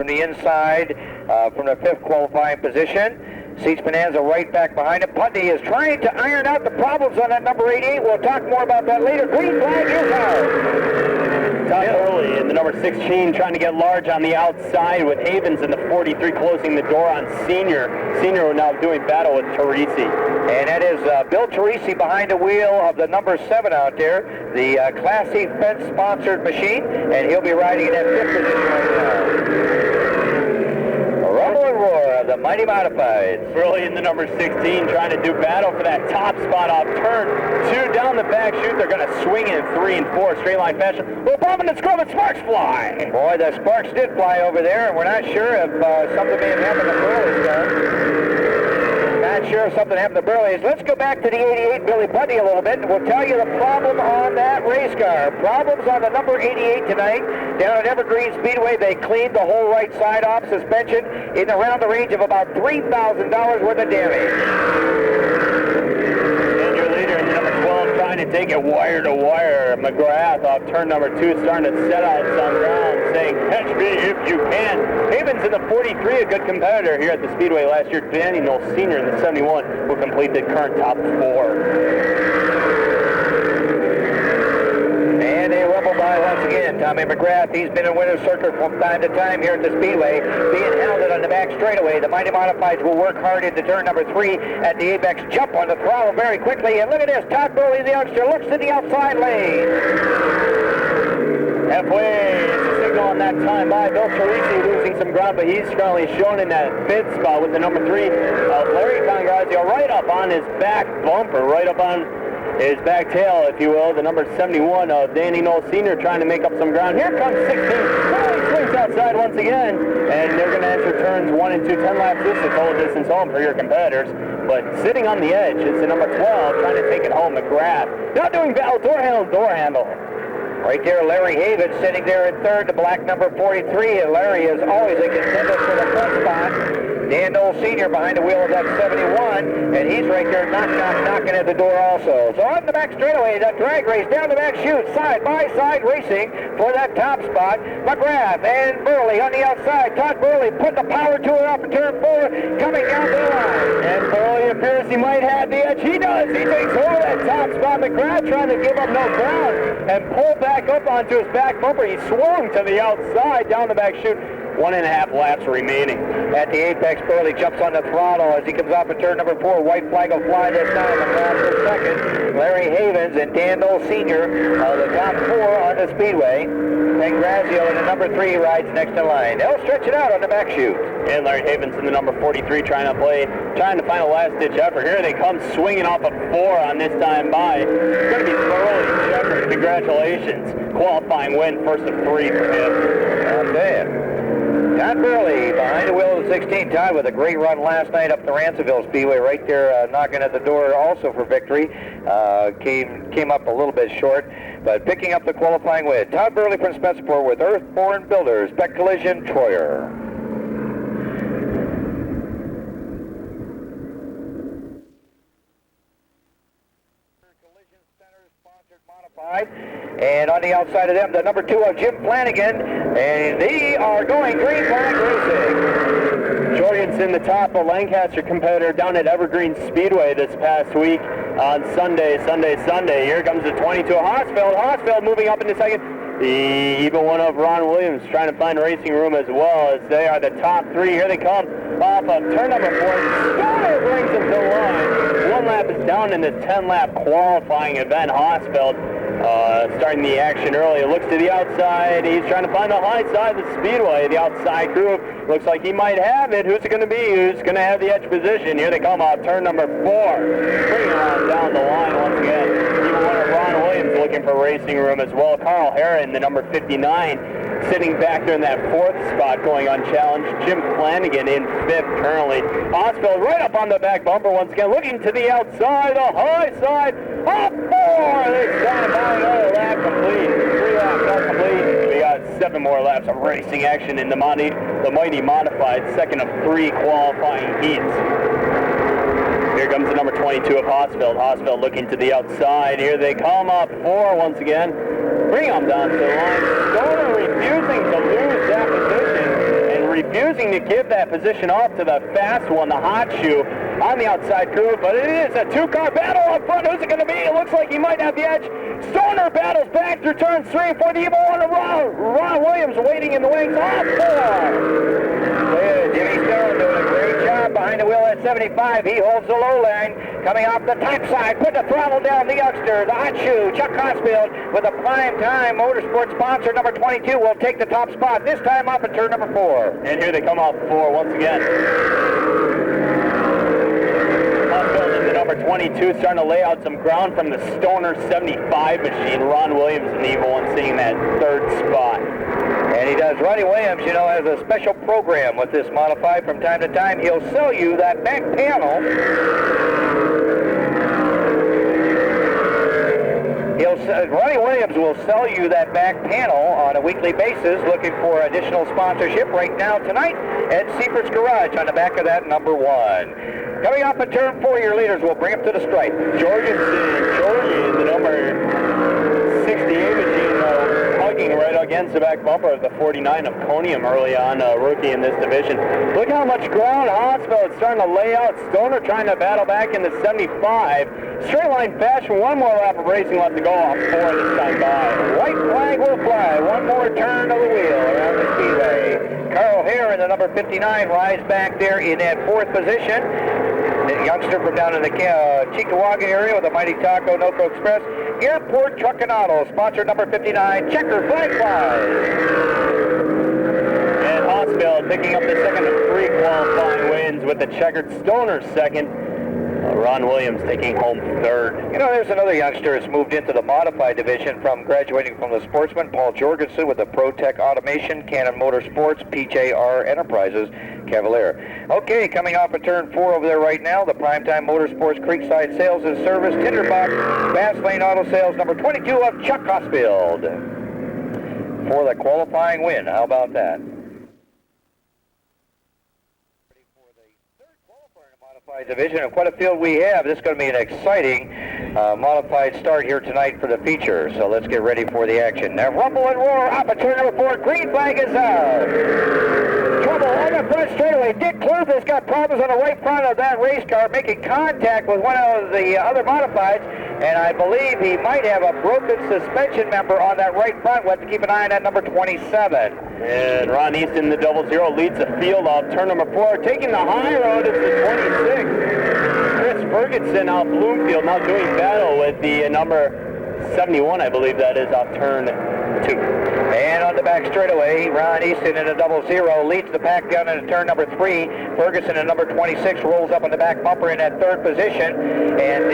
from the inside from the 5th qualifying position. Seats Bonanza right back behind him. Putney is trying to iron out the problems on that number 88. We'll talk more about that later. Green flag is out. Todd Early in the number 16 trying to get large on the outside with Havens in the 43 closing the door on Senior. Senior now doing battle with Teresi. And that is Bill Teresi behind the wheel of the number 7 out there, the Classy Fence-sponsored machine, and he'll be riding in that 5th position right now. Rumble and roar of the Mighty Modifieds. Early in the number 16 trying to do battle for that top spot off turn 2 down the back chute. They're going to swing in 3 and 4 straight line fashion. Well, bomb and scrub and sparks fly. Boy, the sparks did fly over there, and we're not sure if something may have happened to Burley's gun. Not sure if something happened to Burley's. Let's go back to the 88 Billy Putney a little bit, and we'll tell you the problem on that race car. Problems on the number 88 tonight. Down at Evergreen Speedway, they cleaned the whole right side off, suspension in around the range of about $3,000 worth of damage. And your leader in number 12 trying to take it wire to wire. McGrath off turn number 2 starting to set out some ground, saying, catch me if you can. Havens in the 43, a good competitor here at the Speedway last year. Danny Knowles Sr. in the 71 will complete the current top 4. And they rumble by once again. Tommy McGrath, he's been in winner's circle from time to time here at the Speedway, being hounded on the back straightaway. The Mighty Modifieds will work hard into turn number 3 at the apex. Jump on the throttle very quickly, and look at this. Todd Burley, the youngster, looks to the outside lane. Halfway, it's a signal on that time by Bill Teresi losing some ground, but he's currently shown in that 5th spot with the number 3. Larry Congrazio right up on his back bumper, right up on his back tail, if you will. The number 71 of Danny Knowles Sr. trying to make up some ground. Here comes 16. He swings outside once again, and they're going to enter turns 1 and 2, 10 laps distance, whole distance home for your competitors. But sitting on the edge is the number 12 trying to take it home, McGrath. Now doing battle, door handle. Right there, Larry Havens sitting there in 3rd, the black number 43, and Larry is always a contender for the front spot. Dan Knowles Sr. behind the wheel of that 71, and he's right there knocking at the door also. So on the back straightaway, that drag race down the back chute, side-by-side racing for that top spot. McGrath and Burley on the outside. Todd Burley putting the power to it off of turn 4, coming down the line. And Burley appears he might have the edge. He does. He takes over that top spot. McGrath trying to give up no ground and pull back up onto his back bumper. He swung to the outside down the back chute. 1.5 laps remaining. At the apex, Burley jumps on the throttle as he comes off of turn number 4. White flag will fly this time. McGrath for 2nd. Larry Havens and Dan Knowles Sr. are the top 4 on the Speedway. Congrazio in the number 3 rides next in line. They'll stretch it out on the back chute. And Larry Havens in the number 43 trying to find a last-ditch effort. Here they come swinging off of 4 on this time by. It's going to be Burley Shepard. Congratulations. Qualifying win, first of 3 for him. Okay. Todd Burley behind the wheel of the 16. Todd with a great run last night up the Ransomville Speedway, right there knocking at the door also for victory. Came up a little bit short, but picking up the qualifying win. Todd Burley from Spencerport with Earthborn Builders, Beck Collision, Troyer. Collision Center sponsored modified. And on the outside of them, the number 2 of Jim Flanagan, and they are going green flag racing. Jorgensen, the top of Lancaster competitor down at Evergreen Speedway this past week on Sunday. Here comes the 22 of Hosfeld moving up into 2nd. Even one of Ron Williams trying to find racing room as well, as they are the top 3. Here they come off of turn number 4. Stoner brings them to the line. 1 lap is down in this 10-lap qualifying event. Hosfeld starting the action early. It looks to the outside. He's trying to find the high side of the Speedway. The outside groove looks like he might have it. Who's it going to be? Who's going to have the edge position? Here they come off turn number 4. Bringing on down the line once again. Even one of Ron Williams looking for racing room as well. Carl Herron, the number 59, sitting back there in that 4th spot going unchallenged. Jim Flanagan in 5th currently. Osfeld right up on the back bumper once again, looking to the outside, the high side, up 4! They stand by another lap complete. 3 laps all complete. We got 7 more laps of racing action in the Mighty Modified, 2nd of 3 qualifying heats. Here comes the number 22 of Hosfeld. Hosfeld looking to the outside. Here they come up 4 once again. Bring them down to the line. Stoner refusing to lose that position and refusing to give that position off to the fast one, the hot shoe, on the outside groove, but it is a two-car battle up front. Who's it going to be? It looks like he might have the edge. Stoner battles back through turns 3 and 4. The evil one, Ron Williams waiting in the wings. Off 4. Jimmy Stone doing a great job behind the wheel at 75. He holds the low line. Coming off the top side, put the throttle down, the youngster, the hot shoe, Chuck Hosfield, with a prime time motorsport sponsor, number 22, will take the top spot, this time off at turn number 4. And here they come off 4 once again. Hosfield in the number 22, starting to lay out some ground from the Stoner 75 machine. Ron Williams and the evil one seeing that third spot. And he does. Ronnie Williams, you know, has a special program with this modified. From time to time, he'll sell you that back panel. Ronnie Williams will sell you that back panel on a weekly basis, looking for additional sponsorship right now tonight at Seifert's Garage on the back of that number 1. Coming up at turn 4, your leaders will bring up to the stripe. Jorgensen, the number 68 machine, hugging right against the back bumper of the 49 of Conium early on, rookie in this division. Look how much ground Hosfield is starting to lay out. Stoner trying to battle back in the 75. Straight line fashion, one more lap of racing left to go off 4 this time by. White flag will fly. One more turn of the wheel around the Speedway. Carl Hare in the number 59 rides back there in that 4th position. The youngster from down in the Cheektowaga area with the Mighty Taco Noco Express. Airport Truck and Auto, sponsor number 59, Checker flag flies. And Hosfield picking up the second of 3 qualifying wins with the checkered Stoner second. Ron Williams taking home 3rd. You know, there's another youngster that's moved into the modified division from graduating from the Sportsman, Paul Jorgensen with the ProTech Automation, Cannon Motorsports, PJR Enterprises, Cavalier. Okay, coming off of turn 4 over there right now, the Primetime Motorsports Creekside Sales and Service, Tinderbox, Fast Lane Auto Sales, number 22 of Chuck Hosfield for the qualifying win. How about that? Modified division, and quite a field we have. This is going to be an exciting modified start here tonight for the feature. So let's get ready for the action. Now rumble and roar up at turn number 4. Green flag is out. Trouble on the front straightaway. Dick Kluth has got problems on the right front of that race car, making contact with one of the other modifieds, and I believe he might have a broken suspension member on that right front. We'll have to keep an eye on that number 27. And Ron Easton, the 00, leads the field off turn number 4. Taking the high road is the 26. Chris Ferguson out Bloomfield now doing battle with the number 71, I believe that is, off turn 2. And on the back straightaway, Ron Easton in a 00 leads the pack down into turn number 3. Ferguson in number 26 rolls up on the back bumper in that 3rd position. And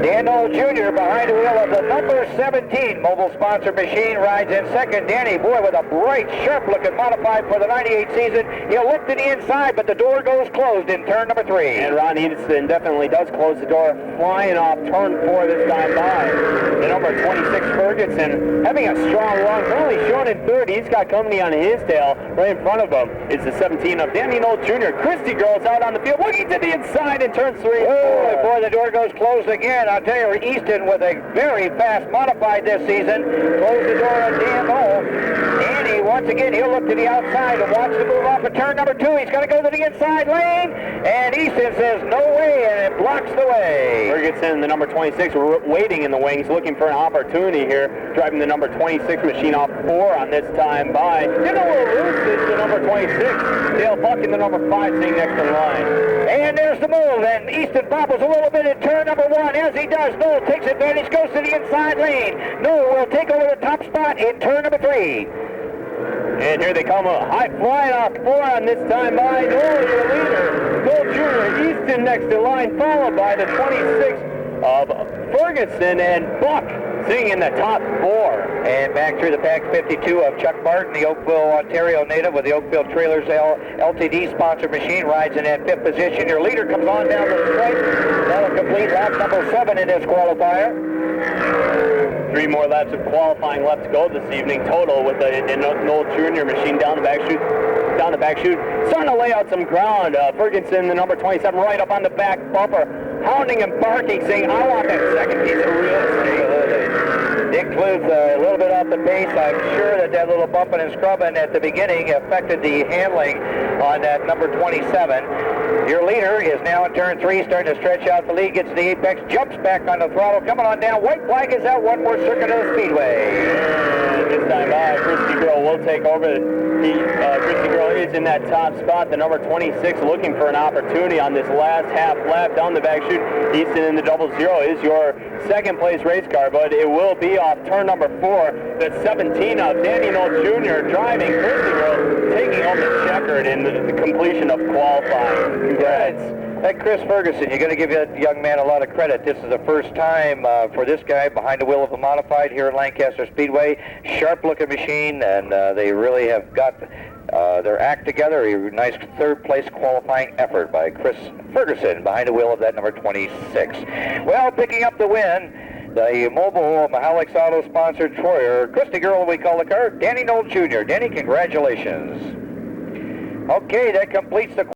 Dan Knoll Jr. behind the wheel of the number 17 mobile sponsor machine rides in 2nd. Danny Boy with a bright, sharp-looking modified for the 98 season. He'll look to the inside, but the door goes closed in turn number 3. And Ron Easton definitely does close the door, flying off turn 4 this time by. The number 26 Ferguson having a strong run, currently shown in 3rd. He's got company on his tail. Right in front of him is the 17 of Danny Knoll Jr. Christie Girls out on the field, looking to the inside in turn 3. Oh, boy, the door goes closed again. I'll tell you, Easton with a very fast modified this season. Close the door on Dan Knoll. Danny, once again, he'll look to the outside and watch the move off of turn number 2. He's got to go to the inside lane, and Easton says no way, and it blocks the way. Ferguson, the number 26, waiting in the wings, looking for an opportunity here, driving the number 26 machine off 4 on this time by. Did a little loose is the number 26. Dale Buck in the number 5 sitting next in line. And there's the move, and Easton bobbles a little bit in turn number 1. As he does, Knoll takes advantage, goes to the inside lane. Knoll will take over the top spot in turn number 3. And here they come, a high flying off 4 on this time by Knoll, your leader. Knoll Jr. Easton next in line, followed by the 26 of Ferguson, and Buck sitting in the top 4. And back through the pack, 52 of Chuck Martin, the Oakville, Ontario native with the Oakville Trailers LTD sponsor machine, rides in that 5th position. Your leader comes on down to the stripe. That'll complete lap number 7 in this qualifier. 3 more laps of qualifying left to go this evening total with the Knoll Jr. machine down the back chute. Starting to lay out some ground. Ferguson, the number 27, right up on the back bumper, hounding and barking, saying, I want that second piece of real estate. Cluth a little bit off the pace. I'm sure that little bumping and scrubbing at the beginning affected the handling on that number 27. Your leader is now in turn 3, starting to stretch out the lead, gets to the apex, jumps back on the throttle, coming on down. White flag is out, one more circuit of the Speedway. This time, Christy Girl will take over. Christy Girl is in that top spot. The number 26 looking for an opportunity on this last half lap down the back chute. Easton in the 00 is your second place race car, but it will be off turn number 4. That's 17 of Danny Knoll Jr. driving. Christy Girl taking home the checkered in the completion of qualifying. Congrats. Hey, Chris Ferguson, you're going to give that young man a lot of credit. This is the first time for this guy behind the wheel of a modified here at Lancaster Speedway. Sharp-looking machine, and they really have got their act together. A nice third-place qualifying effort by Chris Ferguson behind the wheel of that number 26. Well, picking up the win, the mobile Mahalix Auto-sponsored Troyer, Christy Girl, we call the car, Danny Knoll Jr. Danny, congratulations. Okay, that completes the